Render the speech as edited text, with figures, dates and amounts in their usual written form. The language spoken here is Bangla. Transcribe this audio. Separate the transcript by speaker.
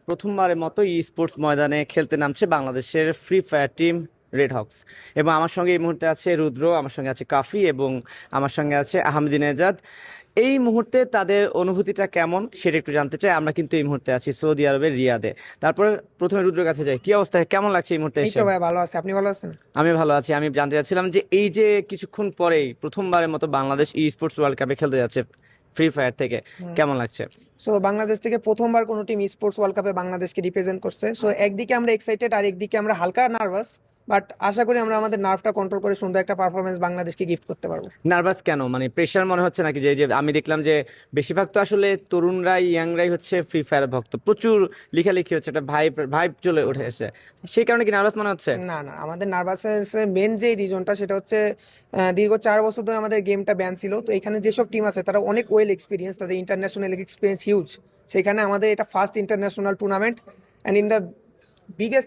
Speaker 1: প্রথমবারের মতো ই স্পোর্টস ময়দানে খেলতে নামছে বাংলাদেশের free fire team red Hawks. এবং আমার সঙ্গে এই মুহূর্তে আছে রুদ্র, আমার সঙ্গে আছে কাফি এবং আমার সঙ্গে আছে আহমেদিনেজাদ। এই মুহূর্তে তাদের অনুভূতিটা কেমন সেটা একটু জানতে চাই। আমরা কিন্তু এই মুহূর্তে আছি সৌদি আরবের রিয়াদে। তারপর প্রথমে রুদ্রের কাছে যাই, কি অবস্থা, কেমন লাগছে এই মুহূর্তে
Speaker 2: এই
Speaker 1: এসে?
Speaker 2: তো ভাই ভালো আছে, আপনি ভালো আছেন?
Speaker 1: আমি ভালো আছি। আমি জানতে চাচ্ছিলাম যে এই যে কিছুক্ষণ পরেই প্রথমবারের মতো বাংলাদেশ ই স্পোর্টস ওয়ার্ল্ড কাপে খেলতে যাচ্ছে ফ্রি ফায়ার থেকে, কেমন লাগছে?
Speaker 2: সো বাংলাদেশ থেকে প্রথমবার কোনো টিম স্পোর্টস ওয়ার্ল্ড কাপে বাংলাদেশকে রিপ্রেজেন্ট করছে। সো একদিকে আমরা এক্সাইটেড আর একদিকে আমরা হালকা নার্ভাস, বাট আশা করি আমরা আমাদের নার্ভটা কন্ট্রোল করে সুন্দর একটা পারফরমেন্স বাংলাদেশকে গিফট করতে পারবো।
Speaker 1: নার্ভাস কেন, মানে প্রেশার মনে হচ্ছে নাকি? যে যে আমি দেখলাম যে বেশিরভাগ তো আসলে তরুণরাই ইয়াংরাই হচ্ছে ফ্রি ফায়ার ভক্ত, প্রচুর লেখালেখি হচ্ছে, একটা ভাইব ভাইব চলে উঠে এসে, সেই কারণে কি নার্ভাস মনে হচ্ছে?
Speaker 2: না না, আমাদের নার্ভাসের মেন যে রিজনটা সেটা হচ্ছে দীর্ঘ 4 বছর ধরে আমাদের গেমটা ব্যান ছিল। তো এখানে যেসব টিম আছে তারা অনেক ওয়েল এক্সপিরিয়েন্স, তাদের ইন্টারন্যাশনাল এক্সপিরিয়েন্স হিউজ। সেখানে আমাদের এটা first international tournament and in the biggest